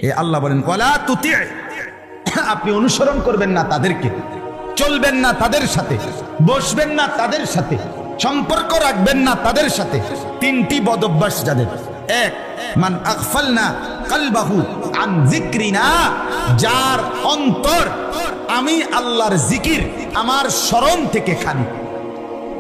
এ আল্লাহ বলেন ওয়ালা তুতি, আপনি অনুসরণ করবেন না তাদেরকে, চলবেন না তাদের সাথে, বসবেন না তাদের সাথে, সম্পর্ক রাখবেন না তাদের সাথে। তিনটি বদভ্যাস যাদের। এক, মান আগফালনা কলবাহু আন যিকরিনা, যার অন্তর আমি আল্লাহর জিকির, আমার স্মরণ থেকে খালি।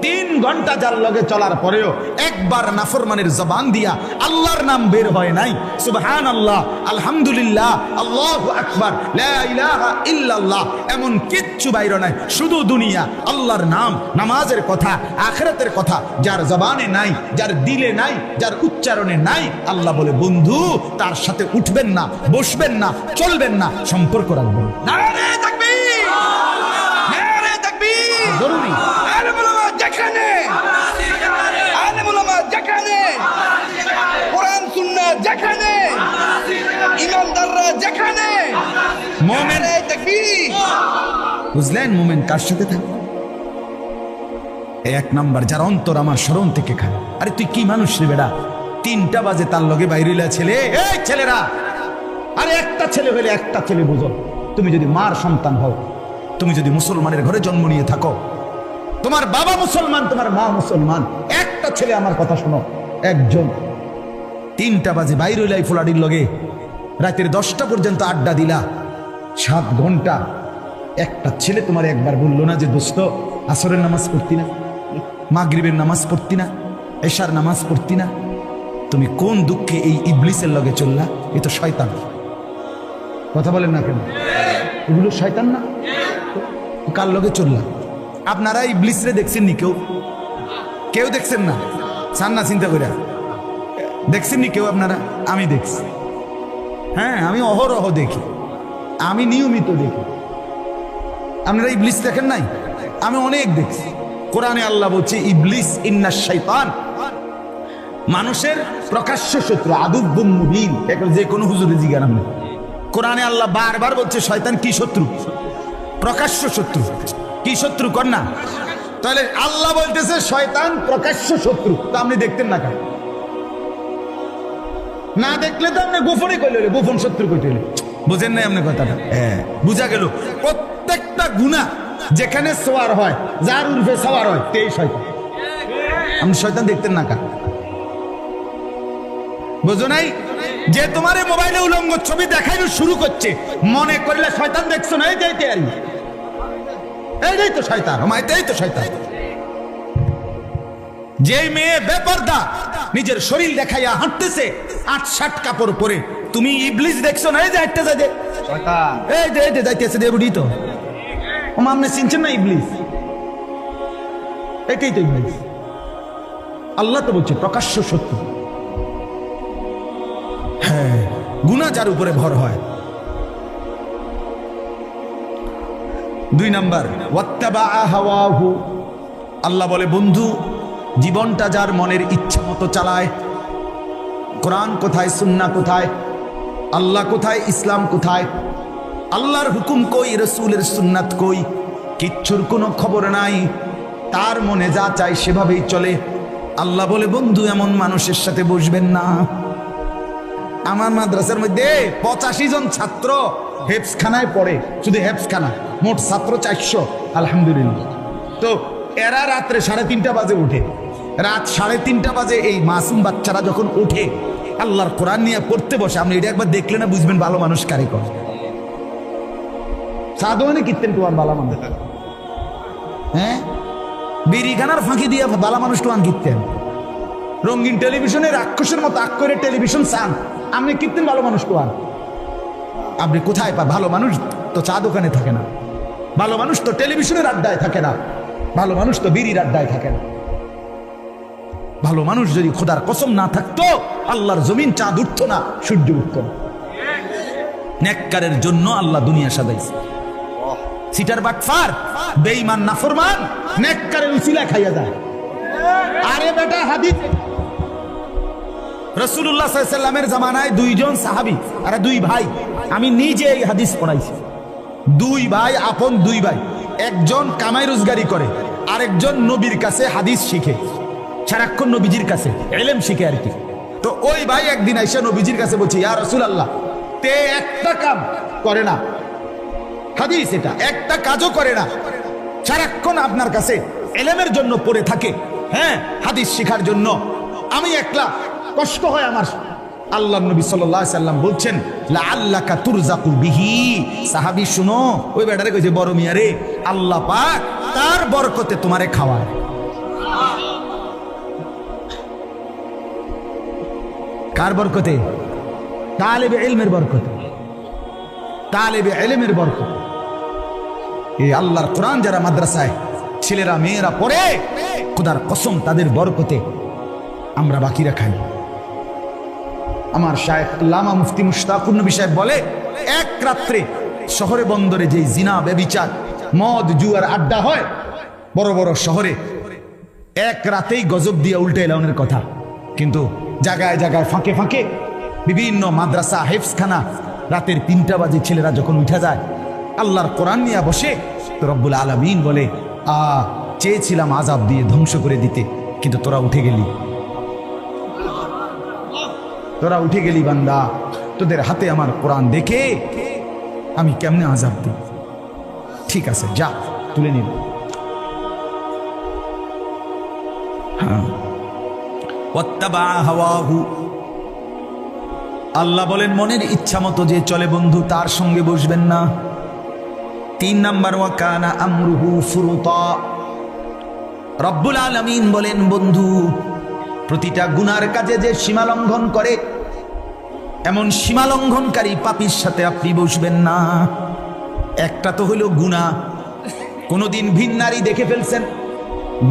3 ঘন্টা যার লগে চলার পরেও একবার নাফরমানের জবান দিয়া আল্লাহর নাম বের হয় নাই, সুবহানাল্লাহ, আলহামদুলিল্লাহ, আল্লাহু আকবার, লা ইলাহা ইল্লাল্লাহ, এমন কিচ্ছু বাইর নাই। শুধু দুনিয়া, আল্লাহর নাম, নামাজের কথা, আখিরাতের কথা যার জবানে নাই, যার দিলে নাই, যার উচ্চারণে নাই, আল্লাহ বলে বন্ধু তার সাথে উঠবেন না, বসবেন না, চলবেন না, সম্পর্ক রাখবেন। নারে তাকবীর, নারে তাকবীর। জরুরি। আলেম ওলামা যেখানে, আলেম ওলামা যেখানে, কোরআন সুন্নাহ যেখানে, ইমানদাররা যেখানে, মুমিন, নারে তাকবীর। বুঝলেন মুমিন কার সাথে থাকে? এক নাম্বার, যার অন্তর আমার স্মরণ থেকে খায়। আরে তুই কি মানুষ রে বেটা, 3টা বাজে তার লগে বাইরিলা ছেলে, এই ছেলেরা, আরে একটা ছেলে হইলে একটা ছেলে বুঝো। তুমি যদি মার সন্তান হও, তুমি যদি মুসলমানের ঘরে জন্ম নিয়ে থাকো, তোমার বাবা মুসলমান, তোমার মা মুসলমান, একটা ছেলে আমার কথা শোনো, একজন 3টা বাজে বাইরিলাই ফুলাডির লগে রাতের 10টা পর্যন্ত আড্ডা দিলা, 7 ঘন্টা, একটা ছেলে তোমার একবার বললো না যে দোস্ত আসরের নামাজ পড়তি না, মাগরিবের নামাজ পড়তি না, এশার নামাজ পড়তি না? তুমি কোন দুঃখে এই ইবলিসের লগে চললা? এ তো শয়তান। কথা বলেন না কেন? এগুলো শয়তান না? তো কার লগে চললা? আপনারা ইবলিসরে দেখছেন নি? কেউ কেউ দেখছেন না? চান না চিন্তা করে দেখছেন নি কেউ আপনারা? আমি দেখছি, হ্যাঁ, আমি অহরহ দেখি, আমি নিয়মিত দেখি। আপনারা ইবলিস দেখেন নাই? আমি অনেক দেখছি। কোরআনে আল্লাহ বলছে ইবলিস ইন্নাশ শাইতান, মানুষের প্রকাশ্য শত্রু, আদুব্বুম মুবিন। এখন যে কোনো হুজুরে জিজ্ঞাসা নেই, কোরআনে আল্লাহ বারবার বলছে শয়তান কি শত্রু? প্রকাশ্য শত্রু। কি শত্রু কর না? তাহলে আল্লাহ বলতেছে শয়তান প্রকাশ্য শত্রু, তো আপনি দেখতেন না কেন? না দেখলে তো আপনি গোপনে কইলে, গোপন শত্রু কইতে হইলে। বুঝেন নাই আপনি কথাটা? হ্যাঁ, বুঝা গেল। প্রত্যেকটা গুনাহ যেখানে সোয়ার হয়, যার উর্ফে সওয়ার হয়, তেই শয়তান। আপনি শয়তান দেখতেন না কেন? বুঝো নাই? যে তোমার এই মোবাইলে উলঙ্গ ছবি দেখাইতে শুরু করছে, মনে করলে শয়তান দেখছো না? এই যাইতে আর এই তো শয়তান, এই তো শয়তান। যে মেয়ে বেপরদা নিজের শরীর দেখাইয়া হাঁটতেছে 8-7 কাপড় পরে, তুমি ইবলিস দেখছো না? এই যে হাঁটতে যাইতে শয়তান, এই যে যাইতেছে দেবুড়ি, তো আপনি চিনছেন না ইবলিস? এটাই তো ইবলিস। আল্লাহ তো বলছে প্রকাশ্য শত্রু। হ্যাঁ, গুনাহ যার উপরে ভর হয়। 2 নাম্বার, ওয়াত্তাবা হাওয়াহু, আল্লাহ বলে বন্ধু জীবনটা যার মনের ইচ্ছা মতো চালায়, কোরআন কোথায়, সুন্নাহ কোথায়, আল্লাহ কোথায়, ইসলাম কোথায়, আল্লাহর হুকুম কই, রাসূলের সুন্নাত কই, কিচ্ছুর কোনো খবর নাই, তার মনে যা চায় সেভাবেই চলে। আল্লাহ বলে বন্ধু এমন মানুষের সাথে বসবেন না। আমার মাদ্রাসার মধ্যে 85 জন ছাত্র হেফজখানায় পড়ে, শুধু হেফজখানা, মোট ছাত্র 400, আলহামদুলিল্লাহ। তো এরা রাত্রে 3:30 বাজে উঠে, রাত 3:30 বাজে এই মাসুম বাচ্চারা যখন উঠে আল্লাহর কোরআন নিয়ে পড়তে বসে, আপনি এটা একবার দেখলে না বুঝবেন ভালো মানুষ কারে কর। সাধুয়ানে কীর্তেন তোমার ভালো মানুষ, হ্যাঁ, বিড়িখানার ফাঁকি দিয়ে ভালো মানুষ টোয়ান কীর্তেন। রঙিন টেলিভিশনে রাক্ষসের মতো আগ করে টেলিভিশন চান, আপনি কীর্তেন ভালো মানুষ টোয়ান। আপনি কোথায় পা? ভালো মানুষ তো চা দোকানে থাকে না, ভালো মানুষ তো টেলিভিশনের আড্ডায় থাকে না, ভালো মানুষ তো বিড়ির আড্ডায় থাকে না। ভালো মানুষ যদি খোদার কসম না থাকতো, আল্লাহর জমিন চাঁদ উঠতো না, সূর্য উঠতো না। নেককারের জন্য আল্লাহ দুনিয়া সাজাইছে। সিটার বাটফার, বেঈমান, নাফরমান নেককারের উসিলা খাইয়া যায়। আরে বেটা, হাদিস রাসূলুল্লাহ সাল্লাল্লাহু আলাইহি ওয়াসাল্লামের জামানায় 2 জন সাহাবী, আরে 2 ভাই, আমি নিজে এই হাদিস পড়াইছি। 2 ভাই, আপন 2 ভাই, একজন কামাই রোজগারি করে, আরেকজন নবীর কাছে হাদিস শিখে, সারাক্ষণ নবীজির কাছে ইলম শিখে আর কি। তো ওই ভাই একদিন আইসা নবীজির কাছে বলছে, ইয়া রাসূলুল্লাহ, তে একটা কাম করে না, হাদিস এটা, একটা কাজও করে না, সারাক্ষণ আপনার কাছে এলেমের জন্য পড়ে থাকে, হ্যাঁ হাদিস শেখার জন্য। আমি একলা কষ্ট হয় আমার। আল্লাহ নবী সাল্লাল্লাহু আলাইহি সাল্লাম বলছেন লাআল্লাকা তুরজাকু বিহি, সাহাবী শুনো, ওই বেটারে কইছে বড় মিয়া রে, আল্লাহ পাক তার বরকতে তোমারে খাওয়ায়। কার বরকতে? তালেবে ইলমের বরকতে, তালেবে ইলমের বরকতে। এই আল্লাহর কোরআন যারা মাদ্রাসায় ছেলেরা মেয়েরা পড়ে, খোদার কসম তাদের বরকতে আমরা বাকিরা খাই। আমার শায়েখ আল্লামা মুফতি মুশতাকুর নবী সাহেব বলে, এক রাত্রে শহরে বন্দরে যে জিনা ব্যভিচার মদ জুয়ার আড্ডা হয় বড় বড় শহরে, এক রাতেই গজব দিয়ে উল্টে এলাউনের কথা। কিন্তু জায়গায় জায়গায় ফাঁকে ফাঁকে বিভিন্ন মাদ্রাসা হেফজখানা, রাতের 3টা বাজে ছেলেরা যখন উঠে যায় আল্লাহর কোরআন নিয়ে বসে, তো রব্বুল আলামিন বলে চেয়েছিলাম আযাব দিয়ে ধ্বংস করে দিতে, কিন্তু তোরা উঠে গেলি, তোরা উঠে গেলি বান্দা, তোদের হাতে আমার কোরআন দেখে আমি কেমনে আযাব দিই। ঠিক আছে যা তুলে নিব। আল্লাহ বলেন মনের ইচ্ছা মতো যে চলে বন্ধু তার সঙ্গে বসবেন না। 3 নাম্বার ওয়া কানা আমরুহু ফুরুতা। রব্বুল আলামিন বলেন বন্ধু প্রতিটা গুনার কাজে যে সীমা লঙ্ঘন করে, এমন সীমা লঙ্ঘনকারী পাপীর সাথে আপনি বসবেন না। একটা তো হইল গুনাহ, কোনদিন ভিন নারী দেখে ফেলছেন,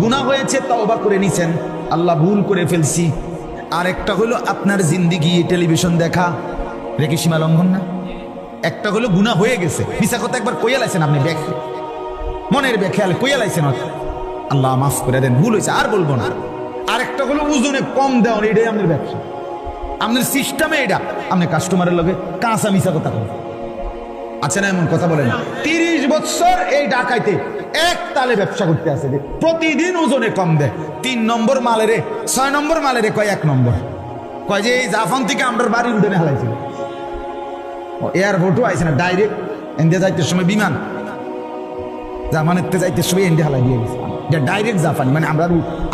গুনাহ হয়েছে, তওবা করে নিছেন, আল্লাহ ভুল করে ফেলছি। আর একটা হলো আপনার জিন্দিগি টেলিভিশন দেখা, রেখে সীমা লঙ্ঘন না? একটা হলো গুনাহ হয়ে গেছে, মিছা কথা একবার কইয়া লাইছেন আপনি, মনের বেখেয়ালে কইয়া লাইছেন, আল্লাহ মাফ করে দেন, ভুল হয়েছে আর বলবো না। আর একটা হলো ওজনে কম দেওয়া, এটাই আপনার ব্যবসা, আপনার সিস্টেমে এটা, আপনি কাস্টমারের লগে কাঁচা মিছা কথা বলেন। আচ্ছা না এমন কথা বলেন? 30 বছর এই ঢাকাইতে এক তালে ব্যবসা করতে আছে, প্রতিদিন ওজনে কম দেয়। 3 নম্বর মালেরে 6 নম্বর মালেরে কয় 1 নম্বর, কয় যে এই জাফান থেকে আমরা বাড়ির উঠে হালাইছিল, এয়ারপোর্টও আইছে না, ডাইরেক্ট ইন্ডিয়া যাইতে সময় বিমান, জাপানের যাইতে সময় ইন্ডিয়া হালাই দিয়ে গেছে, ডাইরেক্ট জাপানি, মানে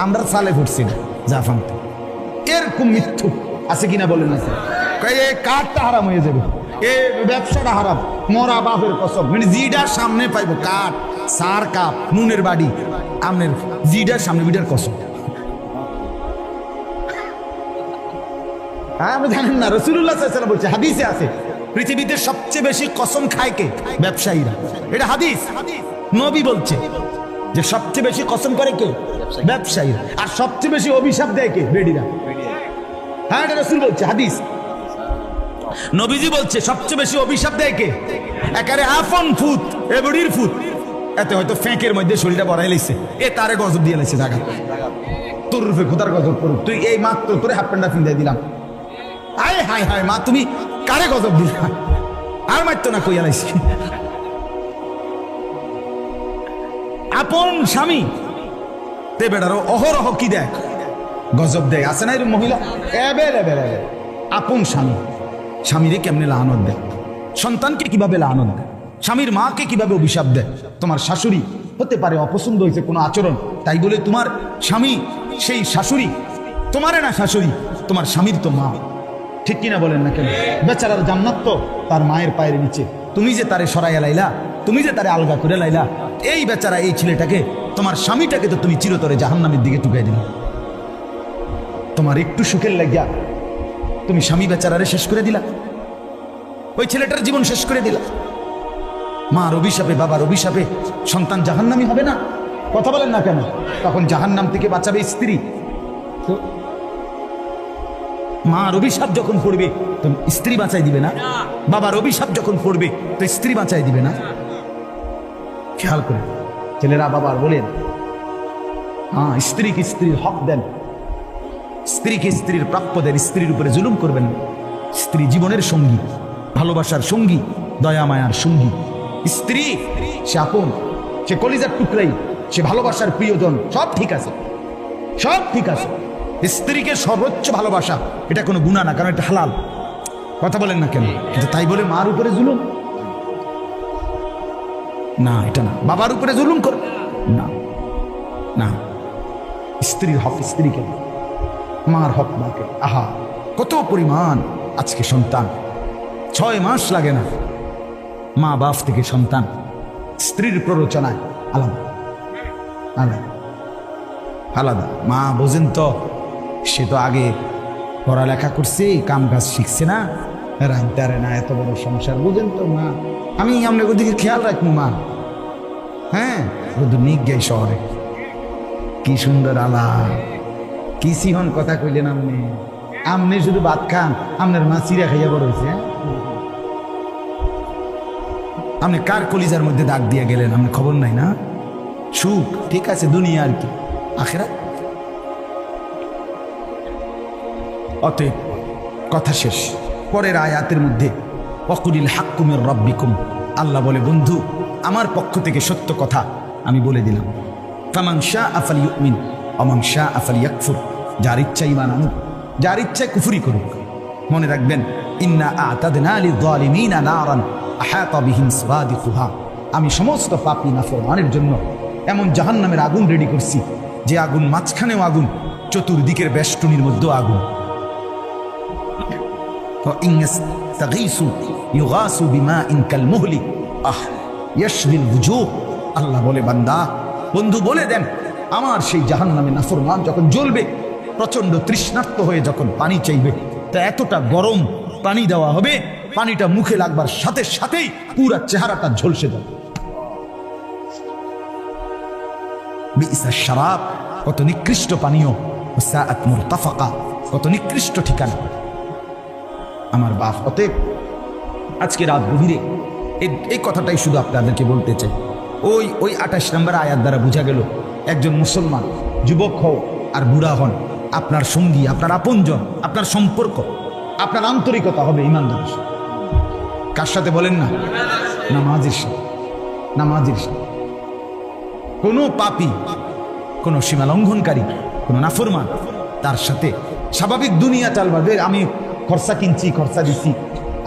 আমরা সালে ফুটছি না জাপান। এরকম মিথ্যু আছে কিনা বলেন না? এই কাঠটা হারাম হয়ে যাবে, এই ব্যবসাটা হারাম, মরা বাপের কসম, মানে জিডার সামনে পাইবো কাঠ, সার কাপ, নুনের বাড়ি, আমনের জিডার সামনে বিডার কসম। হ্যাঁ আপনি জানেন না, রাসূলুল্লাহ সাল্লাল্লাহু আলাইহি ওয়াসাল্লাম বলছে, হাদিসে আছে পৃথিবীতে সবচেয়ে বেশি কসম খায় কে? ব্যবসায়ীরা। এটা হাদিস, নবী বলছে যে সবচেয়ে বেশি কসম করে কে? ব্যবসায়ীরা। আর সবচেয়ে বেশি অভিশাপ দেয় কে? বেডিরা। হ্যাঁ এটা রাসূল বলছে, হাদিস, নবীজি বলছে সবচেয়ে বেশি অভিশাপ দেয় কে? একারে আফন ফুত, এ বডির ফুত, এতে হয়তো ফ্যাঁকের মধ্যে শরীরটা বড়াই লাইছে, এ তারে গজব দিয়ে লাইছে জায়গা, তোর রূপে খোদার গজব করুক, তুই এই মাত্র তোরে হাফ প্যান্টটা ফিন্দাই দিলাম, আয় হায় হায় মা তুমি কারে গজব দিলা, আর মারতো না কইয়া লাইছি। আপন স্বামী তে বেড়ারও অহরহ কি দেয়? গজব দেয়। আছে না এরকম মহিলা? আপন স্বামী, স্বামীরে কেমনে লানত দেয়, সন্তানকে কিভাবে লানত দেয়, স্বামীর মাকে কিভাবে অভিশাপ দেয়। তোমার শাশুড়ি হতে পারে অপছন্দ হয়েছে কোনো আচরণ, তাই বলে তোমার স্বামী সেই শাশুড়ি তোমারে না, শাশুড়ি তোমার স্বামীর তো মা, ঠিক কিনা বলেন না কেন? বেচারার জান্নাত তো তার মায়ের পায়ের নিচে, তুমি যে তারে সরাইয়া লাইলা, তুমি যে তারে আলগা করে লাইলা, এই বেচারা এই ছেলেটাকে, তোমার স্বামীটাকে তো তুমি চিরতরে জাহান্নামের দিকে টুকাই দিলে। তোমার একটু সুখের লাগিয়া তুমি স্বামী বেচারারে শেষ করে দিলা, ওই ছেলেটার জীবন শেষ করে দিলা। মার অভিশাপে, বাবার অভিশাপে সন্তান জাহান্নামী হবে না? কথা বলেন না কেন? তখন জাহান্নাম থেকে বাঁচাবে স্ত্রী। তো মার অভিশাপ যখন পড়বে তো স্ত্রী বাঁচাই দিবে না? বাবার অভিশাপ যখন পড়বে তো স্ত্রী বাঁচাই দিবে না? খেয়াল করে ছেলেরা বাবার বলেন, হ্যাঁ স্ত্রীকে স্ত্রীর হক দেন, স্ত্রীকে স্ত্রীর প্রাপ্য দেন, স্ত্রীর উপরে জুলুম করবেন না। স্ত্রী জীবনের সঙ্গী, ভালোবাসার সঙ্গী, দয়া মায়ার সঙ্গী। স্ত্রী সে আপন, সে কলিজার টুকরাই, সে ভালোবাসার প্রিয়জন, সব ঠিক আছে, সব ঠিক আছে। স্ত্রীকে সর্বোচ্চ ভালোবাসা এটা কোনো গুনাহ না, কারণ এটা হালাল। কথা বলেন না কেন? কিন্তু তাই বলে মার উপরে জুলুম না, এটা না। বাবার উপরে জুলুম করে না, না। স্ত্রীর হক স্ত্রীকে, মার হক মাকে। আহা, কত পরিমাণ আজকে সন্তান 6 মাস লাগে না, মা বাপ থেকে সন্তান স্ত্রীর প্ররোচনায় আলাদা আলাদা আলাদা। মা বোঝেন তো, সে তো আগে পড়ালেখা করছে, কাম কাজ শিখছে না, রান্তারে না, এত বড় সংসার বোঝেন তো মা। আমি আপনাকে ওদিকে খেয়াল রাখবো মা। হ্যাঁ, নিক গাই শহরে কি সুন্দর আলা, কি সিহন কথা কইলেন আপনি। আপনি শুধু ভাত খান, আপনার মা চিরা খাইয়া বড় হয়েছে। আপনি কার কলিজার মধ্যে দাগ দিয়ে গেলেন, আপনি খবর নাই না? সুখ ঠিক আছে, দুনিয়া আর কি, আখেরাত। অতএব কথা শেষ। পরের আয়াতের মধ্যে ওয়াকুলিল হাক্কু মির রাব্বিকুম, আল্লাহ বলে বন্ধু আমার পক্ষ থেকে সত্য কথা আমি বলে দিলাম। ফামান শাআ ফালইউমিন ওয়া মান শাআ ফালইয়াকফুর, যার ইচ্ছা ঈমান আনুক, যার ইচ্ছা কুফরি করুক। মনে রাখবেন, ইন্না আ'তাদনা লিয-যালিমিনা নারান আহাতা বিহিম সুরাদিকুহা, আমি সমস্ত পাপী নাফরমানের জন্য এমন জাহান্নামের আগুন রেডি করছি, যে আগুন মাঝখানেও আগুন, চতুর্দিকের বেষ্টনীর মধ্যেও আগুন। আল্লাহ বলে বান্দা বন্ধু বলে দেন, আমার সেই জাহান্নামে নাফরমান যখন জ্বলবে, প্রচন্ড তৃষ্ণার্ত হয়ে যখন পানি চাইবে, তা এতটা গরম পানি দেওয়া হবে, পানিটা মুখে লাগবার সাথে সাথেই পুরা চেহারাটা ঝলসে যাবে। বিইসা শারাব, কত নিকৃষ্ট পানীয়, সাআত মুরতাফাকা, কত নিকৃষ্ট ঠিকানা আমার বাপ। অতএব আজকে রাত গভীরে এই কথাটাই শুধু আপনাদেরকে বলতে চাই। ওই 28 নম্বর আয়াত দ্বারা বোঝা গেল, একজন মুসলমান যুবক হও আর বুড়া হন, আপনার সঙ্গী, আপনার আপনজন, আপনার সম্পর্ক, আপনার আন্তরিকতা হবে ইমানদারের সাথে। কার সাথে বলেন না? নামাজের সাথে। নামাজের সাথে। কোনো পাপী, কোনো সীমা লঙ্ঘনকারী, কোনো নাফরমান, তার সাথে স্বাভাবিক দুনিয়া চালবে। আমি খরচা কিনছি, খরচা দিচ্ছি,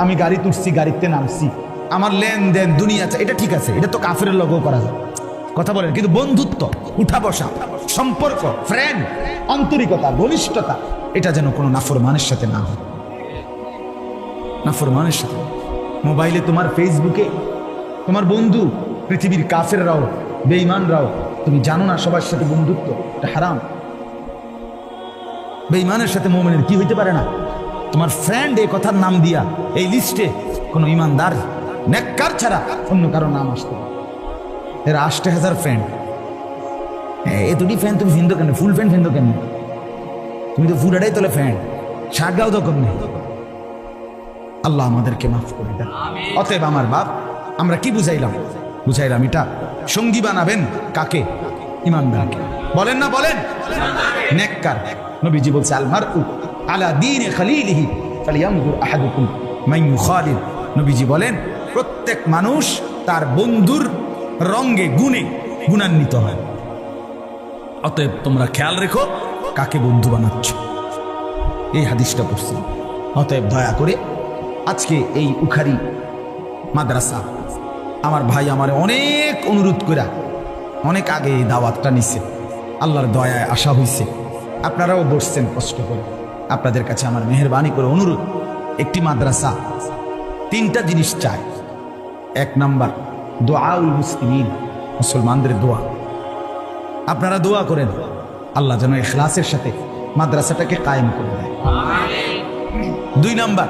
আমি গাড়ি তুলছি, গাড়িতে নামছি, আমার লেনদেন দুনিয়া, এটা ঠিক আছে, এটা তো কাফেরের লগও করা যায়। কথা বলেন, কিন্তু বন্ধুত্ব, উঠা বসা, সম্পর্ক, ফ্রেন্ড, আন্তরিকতা, ঘনিষ্ঠতা, এটা যেন কোনো নাফরমানের সাথে না হয়। নাফরমানের সাথে মোবাইলে, তোমার ফেসবুকে তোমার বন্ধু পৃথিবীর কাফেররাও, বেঈমানরাও, তুমি জানো না সবার সাথে বন্ধুত্ব এটা হারাম। বেঈমানের সাথে মুমিনের কি হইতে পারে না? তোমার ফ্রেন্ড এই কথার নাম দিয়া এই লিস্টে কোনো ইমানদার নেককার ছাড়া অন্য কারো নাম আসতে, এর 80,000 ফ্রেন্ড। এ দুটি ফ্যান তুমি ফিন্দো কেন? ফুল ফ্যান ফিন্দো কেন? তুমি তো ফুলাটাই তোলে ফ্যান, শার্টগাও তো কম নেই। আল্লাহ আমাদেরকে মাফ করে দেন। অতএব আমার বাপ, আমরা কি বুঝাইলাম? বুঝাইলাম এটা সঙ্গী বানাবেন কাকে? ইমানদারকে। বলেন না বলেন? নেককার। নবীজি বলছে, আল মারউ আলা দীনি খালিলিহি ফালিয়ানজুর আহাদুকুম মান ইউখালিল। নবীজি বলেন, প্রত্যেক মানুষ তার বন্ধুর রঙে গুণে গুণান্বিত হয়। অতএব তোমরা খেয়াল রেখো কাকে বন্ধু বানাচ্ছ। এই হাদিসটা পড়ছি। অতএব দয়া করে আজকে এই উখারি মাদ্রাসা, আমার ভাই আমার অনেক অনুরোধ করে অনেক আগে এই দাওয়াতটা নিছে, আল্লাহর দয়ায় আসা হয়েছে, আপনারাও বসছেন কষ্ট করে। আপনাদের কাছে আমার মেহেরবানি করে অনুরোধ, একটি মাদ্রাসা 3টা জিনিস চায়। 1 নাম্বার দোয়াউল মুসলিমিন, মুসলমানদের দোয়া। আপনারা দোয়া করেন আল্লাহ যেন ইখলাসের সাথে মাদ্রাসাটাকে কায়েম করে দেয়। 2 নাম্বার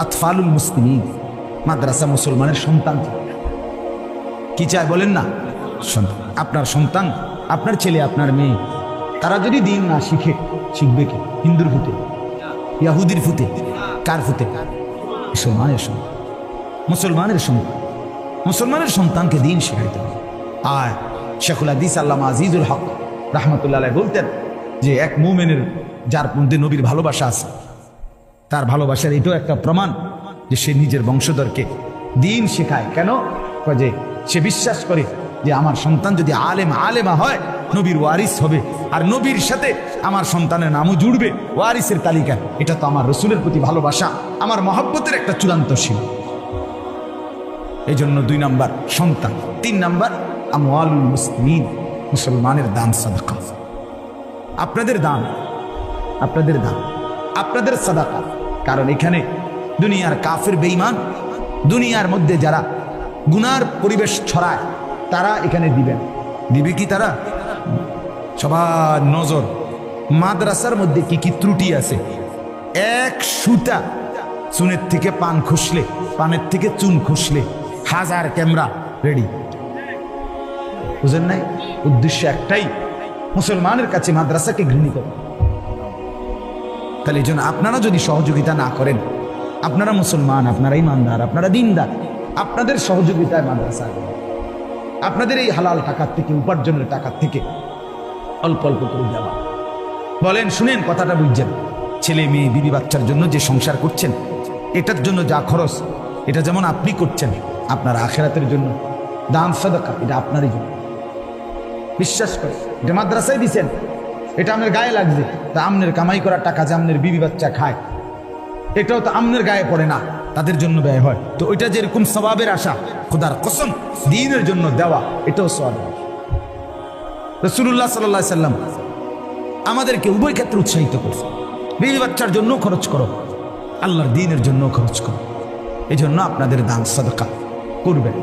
আতফালুল মুসলিমিন, মাদ্রাসা মুসলমানের সন্তান কি চায় বলেন না? সন্তান। আপনার সন্তান, আপনার ছেলে, আপনার মেয়ে, তারা যদি দিন না শিখে, শিখবে কি? হিন্দুর ফুটে, ইয়াহুদির ফুটে, কার ফুটে? মুসলমানের সন্তান। মুসলমানের সন্তান, মুসলমানের সন্তানকে দিন শেখাইতে হবে। আর শেখুল হাদিস আল্লামা আজিজুল হক রাহমাতুল্লাহ আলাইহি বলতেন যে এক মুমিনের যার মধ্যে নবীর ভালোবাসা আছে, তার ভালোবাসার এটাও একটা প্রমাণ যে সে নিজের বংশধরকে দিন শেখায়। কেন? যে সে বিশ্বাস করে যে আমার সন্তান যদি আলেমা হয় নবীর ওয়ারিস হবে, আর নবীর সাথে আমার সন্তানের নামও জুড়বে ওয়ারিসের তালিকা। এটা তো আমার রসুলের প্রতি ভালোবাসা, আমার মহব্বতের একটা চূড়ান্ত সীমা। এই জন্য 2 নাম্বার সন্তান। 3 নাম্বার আমওয়ালুল মুসলিমিন, মুসলমানের দান সাদাকা। আপনাদের দান, আপনাদের দান, আপনাদের সাদাকা। কারণ এখানে দুনিয়ার কাফের বেঈমান, দুনিয়ার মধ্যে যারা গুনার পরিবেশ ছড়ায়, তারা এখানে দিবেন। দিবে কি তারা? সবার নজর মাদ্রাসার মধ্যে কি কি ত্রুটি আছে। এক সুতা চুনের থেকে পান খুসলে, পানের থেকে চুন খুসলে 1000 ক্যামেরা রেডি। বুঝেন নাই? উদ্দেশ্য একটাই, মুসলমানের কাছে মাদ্রাসাকে ঘৃণিত। তাহলে এই জন্য আপনারা যদি সহযোগিতা না করেন, আপনারা মুসলমান, আপনারা ইমানদার, আপনারা দিনদার, আপনাদের সহযোগিতায় মাদ্রাসা, আপনাদের এই হালাল টাকার থেকে, উপার্জনের টাকার থেকে অল্প অল্প করে দেওয়া। বলেন, শুনেন কথাটা বুঝছেন? ছেলে মেয়ে বিবি বাচ্চার জন্য যে সংসার করছেন, এটার জন্য যা খরচ, এটা যেমন আপনি করছেন, আপনার আখিরাতের জন্য দান সাদাকা, এটা আপনারই জন্য। বিশ্বাস করে, এটা মাদ্রাসায় দিচ্ছেন, এটা আপনার গায়ে লাগছে, তা আমনের কামাই করার টাকা যে আমনের বিবি বাচ্চা খায়, এটাও তো আমনের গায়ে পড়ে না, তাদের জন্য ব্যয় হয়। তো ওইটা যেরকম সওয়াবের আশা, খোদার কসম দ্বীনের জন্য দেওয়া, এটাও সওয়াব। রাসূলুল্লাহ সাল্লাল্লাহু আলাইহি সাল্লাম আমাদেরকে উভয় ক্ষেত্রে উৎসাহিত করছে, বিবি বাচ্চার জন্য খরচ করো, আল্লাহর দ্বীনের জন্য খরচ করো। এই জন্য আপনাদের দান সাদাকা করবেন।